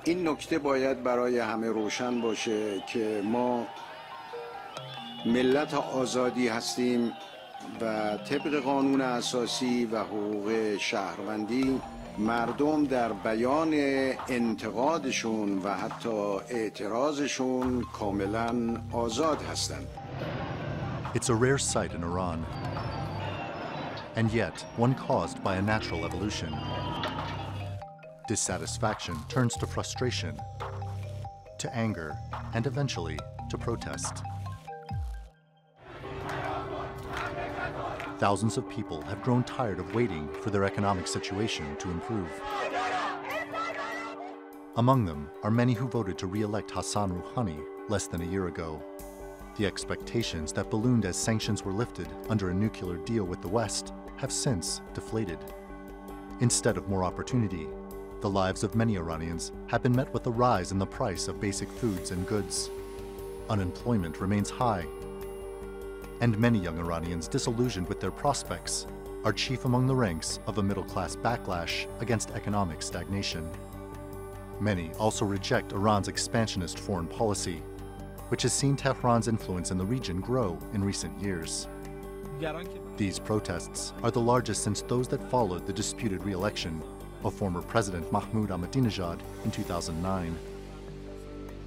این نکته باید برای همه روشن باشه که ما ملت آزادی هستیم و طبق قانون اساسی و حقوق شهروندی مردم در بیان انتقادشون و حتی اعتراضشون کاملا آزاد هستند. It's a rare sight in Iran, and yet one caused by a natural evolution. Dissatisfaction turns to frustration, to anger, and eventually to protest. Thousands of people have grown tired of waiting for their economic situation to improve. Among them are many who voted to re-elect Hassan Rouhani less than a year ago. The expectations that ballooned as sanctions were lifted under a nuclear deal with the West have since deflated. Instead of more opportunity, the lives of many Iranians have been met with a rise in the price of basic foods and goods. Unemployment remains high, and many young Iranians disillusioned with their prospects are chief among the ranks of a middle-class backlash against economic stagnation. Many also reject Iran's expansionist foreign policy, which has seen Tehran's influence in the region grow in recent years. These protests are the largest since those that followed the disputed re-election of former President Mahmoud Ahmadinejad in 2009.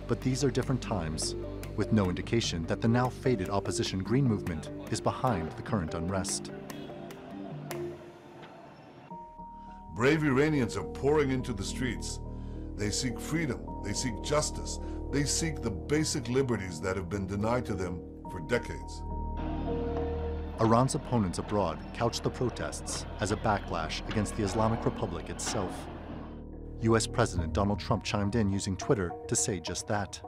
But these are different times, with no indication that the now faded opposition Green movement is behind the current unrest. Brave Iranians are pouring into the streets. They seek freedom, they seek justice, they seek the basic liberties that have been denied to them for decades. Iran's opponents abroad couch the protests as a backlash against the Islamic Republic itself. US President Donald Trump chimed in using Twitter to say just that.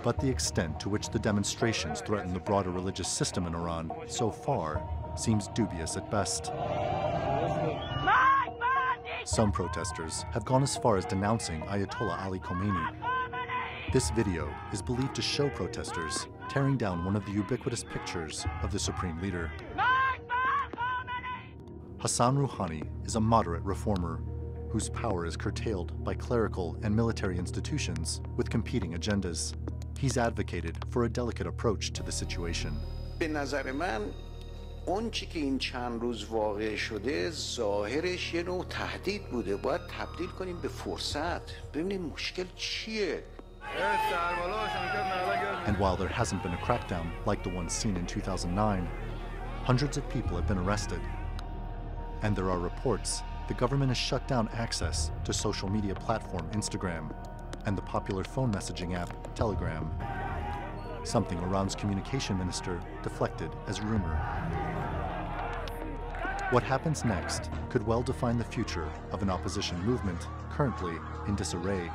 But the extent to which the demonstrations threaten the broader religious system in Iran so far seems dubious at best. Some protesters have gone as far as denouncing Ayatollah Ali Khamenei. This video is believed to show protesters tearing down one of the ubiquitous pictures of the supreme leader. Hassan Rouhani is a moderate reformer whose power is curtailed by clerical and military institutions with competing agendas. He's advocated for a delicate approach to the situation. به نظر من اون چی که این چند روز واقع شده ظاهرش یه نوع تهدید بوده. باید تبدیل کنیم به فرصت. ببینیم مشکل چیه. And while there hasn't been a crackdown like the one seen in 2009, hundreds of people have been arrested. And there are reports the government has shut down access to social media platform Instagram and the popular phone messaging app Telegram, something Iran's communication minister deflected as rumor. What happens next could well define the future of an opposition movement currently in disarray,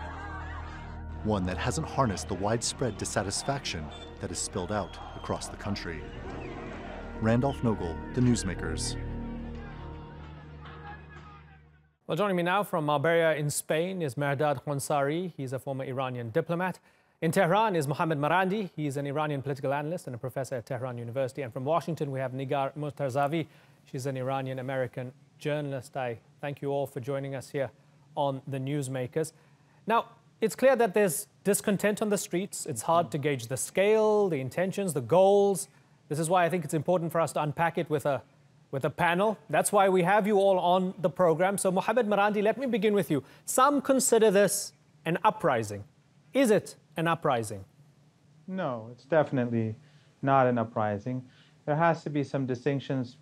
one that hasn't harnessed the widespread dissatisfaction that has spilled out across the country. Randolph Nogel, The Newsmakers. Well, joining me now from Marbella in Spain is Mehrdad Khonsari. He's a former Iranian diplomat. In Tehran is Mohammad Marandi. He's an Iranian political analyst and a professor at Tehran University. And from Washington, we have Nigar Murtazavi. She's an Iranian-American journalist. I thank you all for joining us here on The Newsmakers. Now, it's clear that there's discontent on the streets. It's hard to gauge the scale, the intentions, the goals. This is why I think it's important for us to unpack it with a panel. That's why we have you all on the program. So, Mohammad Marandi, let me begin with you. Some consider this an uprising. Is it an uprising? No, it's definitely not an uprising. There has to be some distinctions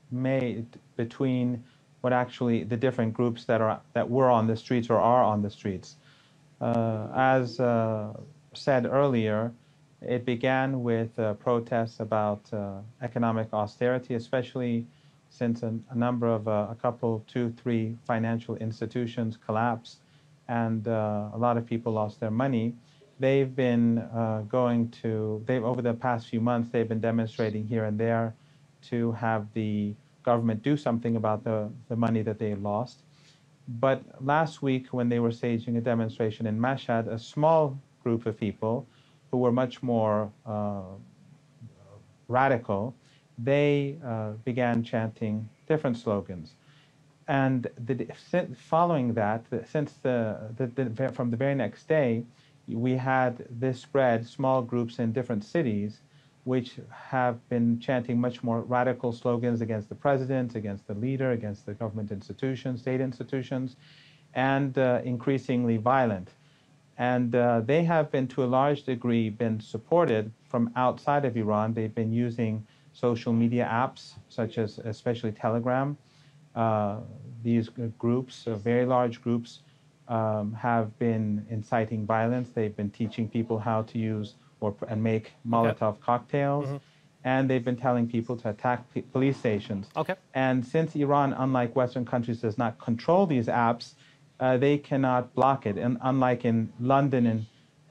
made between what actually the different groups that were on the streets or are on the streets. As said earlier, it began with protests about economic austerity, especially since a number of a couple, 2, 3 financial institutions collapsed and a lot of people lost their money. They've been over the past few months, they've been demonstrating here and there to have the government do something about the money that they lost. But last week, when they were staging a demonstration in Mashhad, a small group of people who were much more radical, they began chanting different slogans. And following that, from the very next day, we had this spread, small groups in different cities, which have been chanting much more radical slogans against the president, against the leader, against the government institutions, state institutions, and increasingly violent. And they have been, to a large degree, been supported from outside of Iran. They've been using social media apps, such as especially Telegram. These groups, very large groups, have been inciting violence. They've been teaching people how to use and make Molotov cocktails. Mm-hmm. And they've been telling people to attack police stations. Okay. And since Iran, unlike Western countries, does not control these apps, they cannot block it. And unlike in London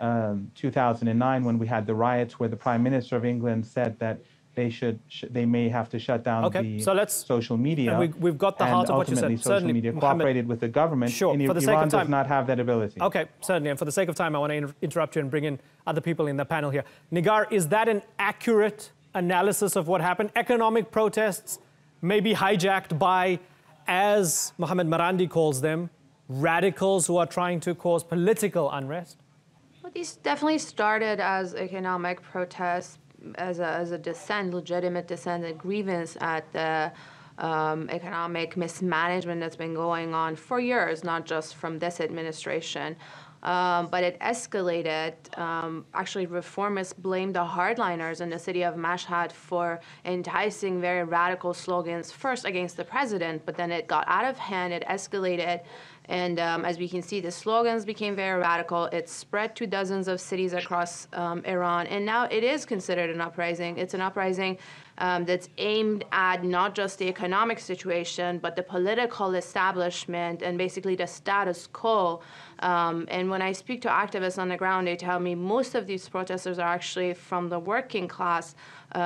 in 2009, when we had the riots where the Prime Minister of England said that they may have to shut down social media. And we've got the heart of what you said. Ultimately, social media cooperated with the government. Sure, for the sake of time, Iran does not have that ability. Okay, certainly. And for the sake of time, I want to interrupt you and bring in other people in the panel here. Nigar, is that an accurate analysis of what happened? Economic protests may be hijacked by, as Mohammed Marandi calls them, radicals who are trying to cause political unrest? Well, these definitely started as economic protests, as a dissent, legitimate dissent, a grievance at the economic mismanagement that's been going on for years, not just from this administration. But it escalated. Actually, reformists blamed the hardliners in the city of Mashhad for enticing very radical slogans, first against the president, but then it got out of hand, it escalated. And as we can see, the slogans became very radical. It spread to dozens of cities across Iran. And now it is considered an uprising. It's an uprising that's aimed at not just the economic situation, but the political establishment and basically the status quo. And when I speak to activists on the ground, they tell me most of these protesters are actually from the working class,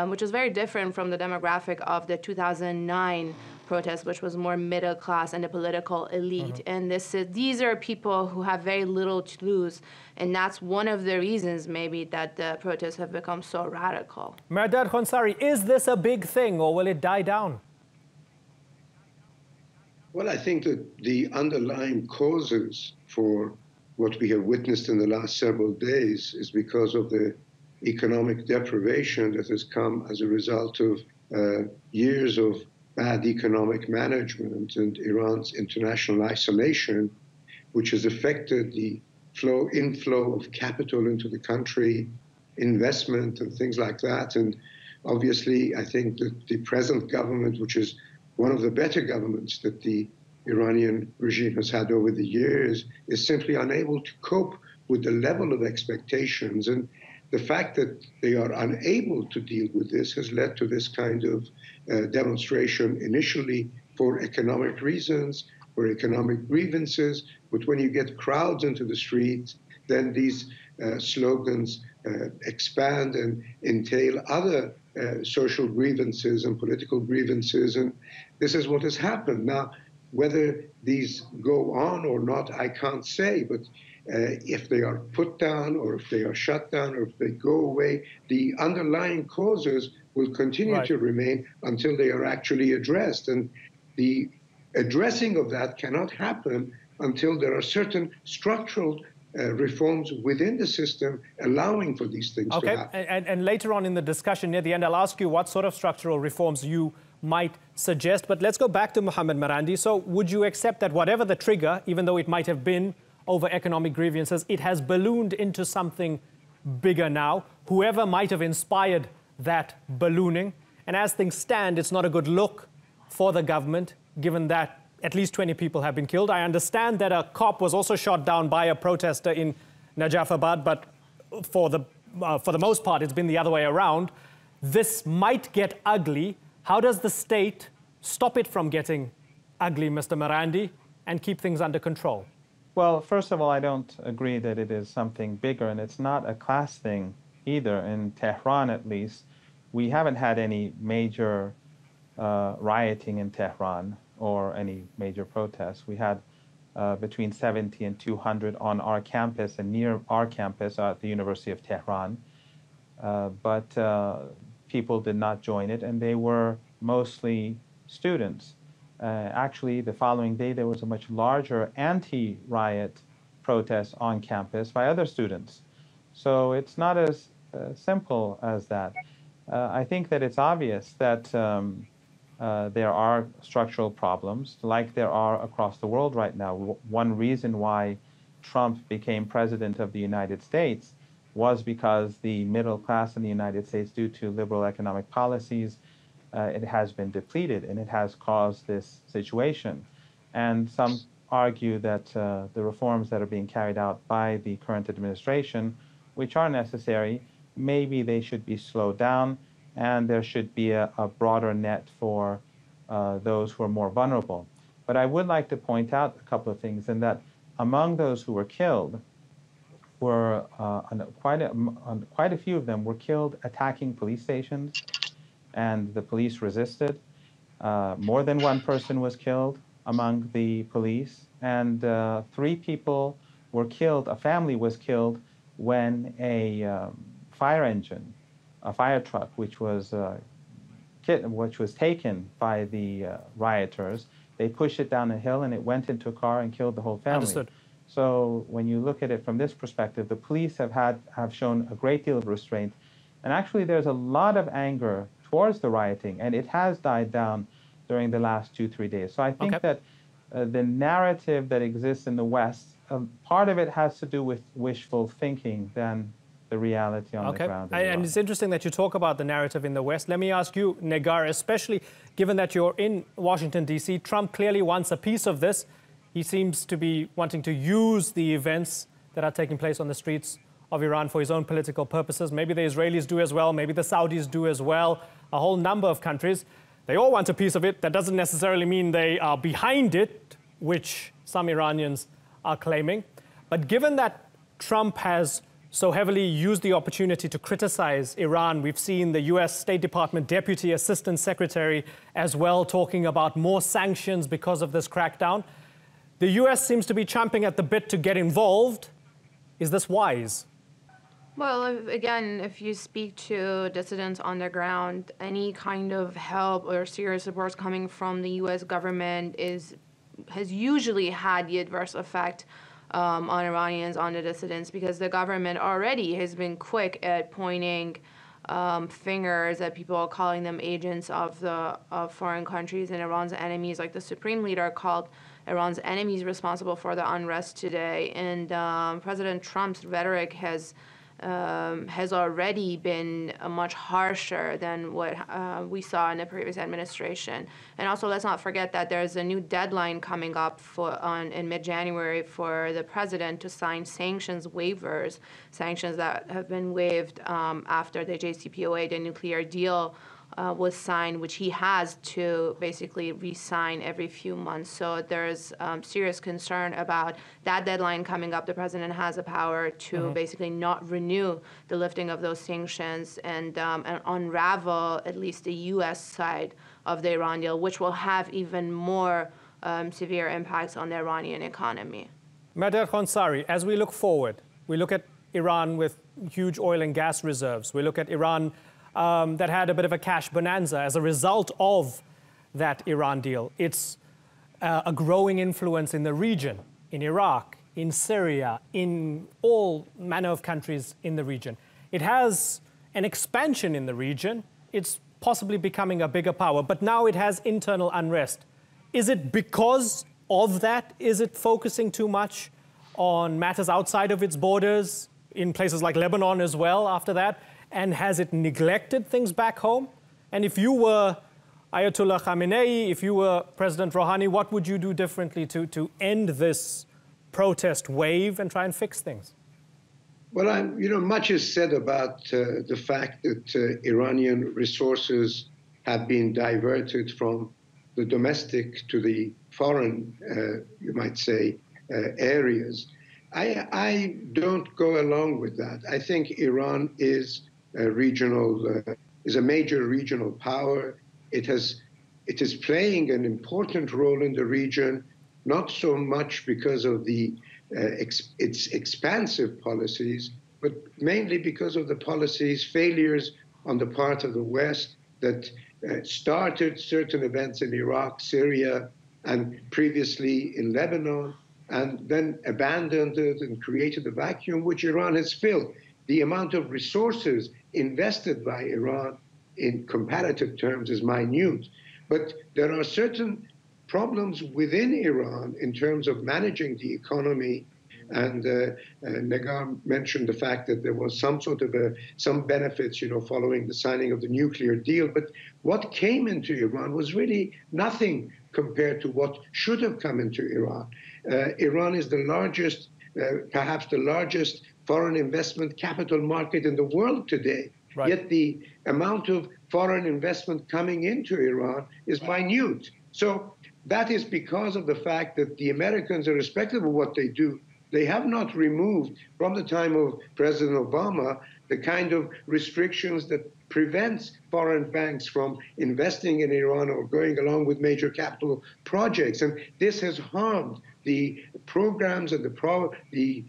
which is very different from the demographic of the 2009 protest, which was more middle class and the political elite. Mm-hmm. And these are people who have very little to lose. And that's one of the reasons maybe that the protests have become so radical. Mehrdad Khonsari, is this a big thing or will it die down? Well, I think that the underlying causes for what we have witnessed in the last several days is because of the economic deprivation that has come as a result of years of bad economic management and Iran's international isolation, which has affected the inflow of capital into the country, investment and things like that. And obviously, I think that the present government, which is one of the better governments that the Iranian regime has had over the years, is simply unable to cope with the level of expectations. And the fact that they are unable to deal with this has led to this kind of demonstration, initially for economic reasons, for economic grievances. But when you get crowds into the streets, then these slogans expand and entail other social grievances and political grievances. And this is what has happened. Now, whether these go on or not, I can't say. But if they are put down or if they are shut down or if they go away, the underlying causes will continue to remain until they are actually addressed. And the addressing of that cannot happen until there are certain structural reforms within the system allowing for these things to happen. And later on in the discussion near the end, I'll ask you what sort of structural reforms you might suggest. But let's go back to Mohammed Marandi. So would you accept that whatever the trigger, even though it might have been over economic grievances, it has ballooned into something bigger now? Whoever might have inspired that ballooning, and as things stand, it's not a good look for the government, given that at least 20 people have been killed. I understand that a cop was also shot down by a protester in Najafabad, but for the most part, it's been the other way around. This might get ugly. How does the state stop it from getting ugly, Mr. Marandi, and keep things under control? Well, first of all, I don't agree that it is something bigger, and it's not a class thing either. In Tehran, at least, we haven't had any major rioting in Tehran or any major protests. We had between 70 and 200 on our campus and near our campus at the University of Tehran. But people did not join it, and they were mostly students. Actually, the following day, there was a much larger anti-riot protest on campus by other students. So it's not as simple as that. I think that it's obvious that there are structural problems, like there are across the world right now. One reason why Trump became president of the United States was because the middle class in the United States, due to liberal economic policies, it has been depleted, and it has caused this situation. And some argue that the reforms that are being carried out by the current administration, which are necessary, maybe they should be slowed down, and there should be a broader net for those who are more vulnerable. But I would like to point out a couple of things, in that among those who were killed, were quite a few of them were killed attacking police stations, and the police resisted. More than one person was killed among the police, and 3 people were killed. A family was killed when a fire engine, a fire truck, which was taken by the rioters, they pushed it down a hill and it went into a car and killed the whole family. Understood. So when you look at it from this perspective, the police have shown a great deal of restraint, and actually there's a lot of anger towards the rioting, and it has died down during the last 2-3 days. So I think that the narrative that exists in the West, part of it has to do with wishful thinking than the reality on the ground. And it's interesting that you talk about the narrative in the West. Let me ask you, Negar, especially given that you're in Washington, D.C., Trump clearly wants a piece of this. He seems to be wanting to use the events that are taking place on the streets of Iran for his own political purposes. Maybe the Israelis do as well. Maybe the Saudis do as well. A whole number of countries. They all want a piece of it. That doesn't necessarily mean they are behind it, which some Iranians are claiming. But given that Trump has so heavily used the opportunity to criticize Iran, we've seen the US State Department Deputy Assistant Secretary as well talking about more sanctions because of this crackdown. The US seems to be champing at the bit to get involved. Is this wise? Well, again, if you speak to dissidents on the ground, any kind of help or serious support coming from the U.S. government has usually had the adverse effect on Iranians, on the dissidents, because the government already has been quick at pointing fingers at people, calling them agents of foreign countries and Iran's enemies, like the Supreme Leader called Iran's enemies responsible for the unrest today. And President Trump's rhetoric has already been much harsher than what we saw in the previous administration. And also, let's not forget that there's a new deadline coming up in mid-January for the president to sign sanctions waivers, sanctions that have been waived after the JCPOA, the nuclear deal, was signed, which he has to basically re-sign every few months. So there's serious concern about that deadline coming up. The president has the power to basically not renew the lifting of those sanctions and unravel at least the U.S. side of the Iran deal, which will have even more severe impacts on the Iranian economy. Mehrdad Khonsari, as we look forward, we look at Iran with huge oil and gas reserves. We look at Iran that had a bit of a cash bonanza as a result of that Iran deal. It's a growing influence in the region, in Iraq, in Syria, in all manner of countries in the region. It has an expansion in the region. It's possibly becoming a bigger power, but now it has internal unrest. Is it because of that? Is it focusing too much on matters outside of its borders, in places like Lebanon as well after that? And has it neglected things back home? And if you were Ayatollah Khamenei, if you were President Rouhani, what would you do differently to end this protest wave and try and fix things? Well, much is said about the fact that Iranian resources have been diverted from the domestic to the foreign, you might say, areas. I don't go along with that. I think Iran is is a major regional power. It is playing an important role in the region, not so much because of its expansive policies, but mainly because of the policies failures on the part of the West that started certain events in Iraq, Syria, and previously in Lebanon, and then abandoned it and created a vacuum which Iran has filled. The amount of resources invested by Iran in comparative terms is minute, but there are certain problems within Iran in terms of managing the economy. And Negar mentioned the fact that there was some sort of some benefits, following the signing of the nuclear deal. But what came into Iran was really nothing compared to what should have come into Iran. Iran is the largest, perhaps the largest foreign investment capital market in the world today. Right. Yet the amount of foreign investment coming into Iran is minute. So that is because of the fact that the Americans, irrespective of what they do, they have not removed from the time of President Obama the kind of restrictions that prevents foreign banks from investing in Iran or going along with major capital projects. And this has harmed the programs and the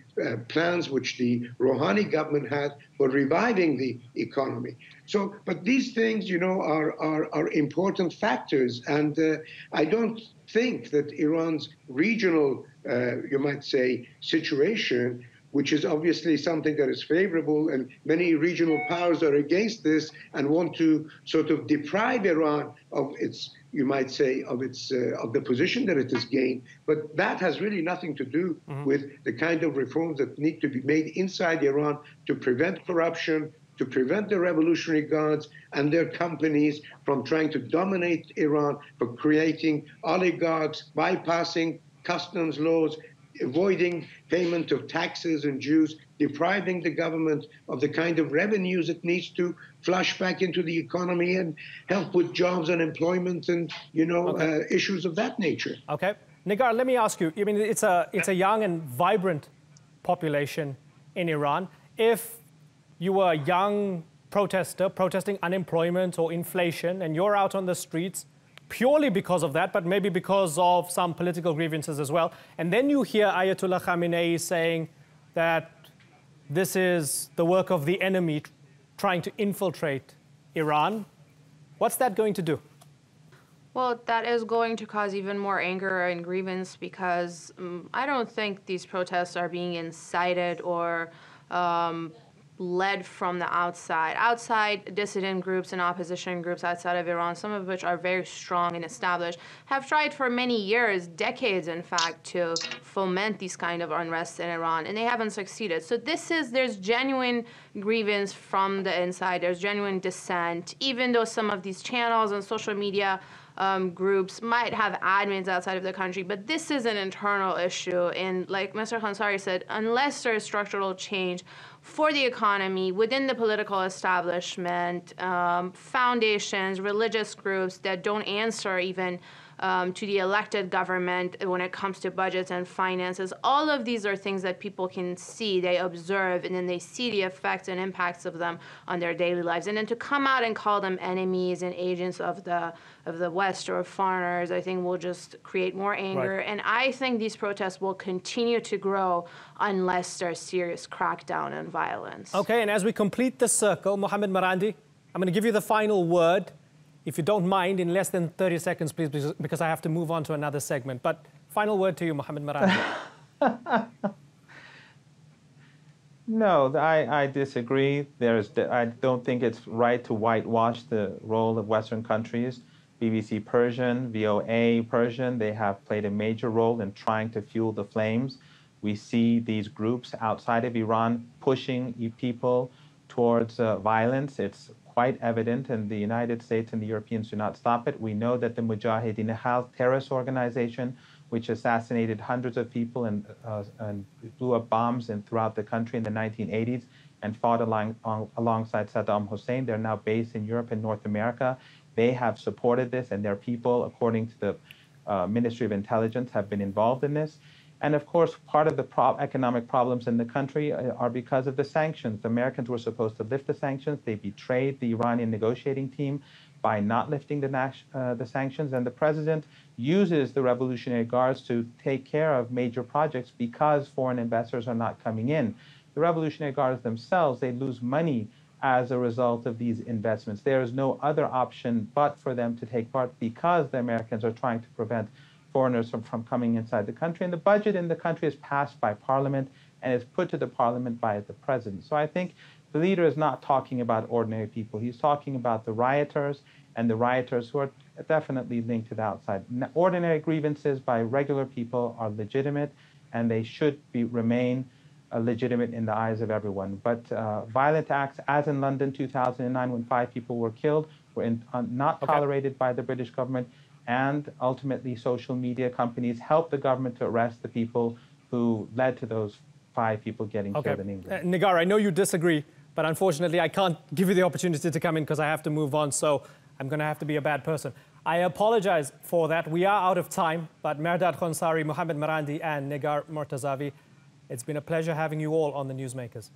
plans which the Rouhani government had for reviving the economy. So, but these things, are important factors. And I don't think that Iran's regional, you might say, situation, which is obviously something that is favorable, and many regional powers are against this and want to sort of deprive Iran of its, you might say, of the position that it has gained. But that has really nothing to do with the kind of reforms that need to be made inside Iran to prevent corruption, to prevent the Revolutionary Guards and their companies from trying to dominate Iran, for creating oligarchs, bypassing customs laws, avoiding payment of taxes and dues, depriving the government of the kind of revenues it needs to flush back into the economy and help with jobs and employment and, issues of that nature. Okay. Negar, let me ask you, I mean, it's a young and vibrant population in Iran. If you were a young protester protesting unemployment or inflation and you're out on the streets purely because of that, but maybe because of some political grievances as well, and then you hear Ayatollah Khamenei saying that this is the work of the enemy trying to infiltrate Iran, what's that going to do? Well, that is going to cause even more anger and grievance, because I don't think these protests are being incited or led from the outside. Outside dissident groups and opposition groups outside of Iran, some of which are very strong and established, have tried for many years, decades in fact, to foment these kind of unrest in Iran, and they haven't succeeded. So there's genuine grievance from the inside, there's genuine dissent, even though some of these channels and social media groups might have admins outside of the country, but this is an internal issue. And like Mr. Khansari said, unless there is structural change for the economy within the political establishment, foundations, religious groups that don't answer even to the elected government when it comes to budgets and finances. All of these are things that people can see, they observe, and then they see the effects and impacts of them on their daily lives. And then to come out and call them enemies and agents of the West or foreigners, I think will just create more anger. Right. And I think these protests will continue to grow unless there's serious crackdown and violence. Okay, and as we complete the circle, Mohammed Marandi, I'm going to give you the final word. If you don't mind, in less than 30 seconds, please, because I have to move on to another segment. But final word to you, Mohammed Marandi. No, I disagree. I don't think it's right to whitewash the role of Western countries. BBC Persian, VOA Persian, they have played a major role in trying to fuel the flames. We see these groups outside of Iran pushing people towards violence. It's quite evident, and the United States and the Europeans do not stop it. We know that the Mujahideen Khalq terrorist organization, which assassinated hundreds of people and blew up bombs throughout the country in the 1980s and fought alongside Saddam Hussein, they're now based in Europe and North America. They have supported this, and their people, according to the Ministry of Intelligence, have been involved in this. And of course, part of the economic problems in the country are because of the sanctions. The Americans were supposed to lift the sanctions. They betrayed the Iranian negotiating team by not lifting the sanctions. And the president uses the Revolutionary Guards to take care of major projects because foreign investors are not coming in. The Revolutionary Guards themselves, they lose money as a result of these investments. There is no other option but for them to take part because the Americans are trying to prevent foreigners from coming inside the country. And the budget in the country is passed by Parliament and is put to the Parliament by the President. So I think the leader is not talking about ordinary people. He's talking about the rioters, and the rioters who are definitely linked to the outside. Ordinary grievances by regular people are legitimate, and they should remain legitimate in the eyes of everyone. But violent acts, as in London 2009 when 5 people were killed, were not tolerated by the British government, and ultimately social media companies helped the government to arrest the people who led to those 5 people getting killed in England. Nigar, I know you disagree, but unfortunately I can't give you the opportunity to come in because I have to move on, so I'm going to have to be a bad person. I apologize for that. We are out of time, but Mehrdad Khonsari, Mohammed Marandi, and Nigar Mortazavi, it's been a pleasure having you all on the Newsmakers.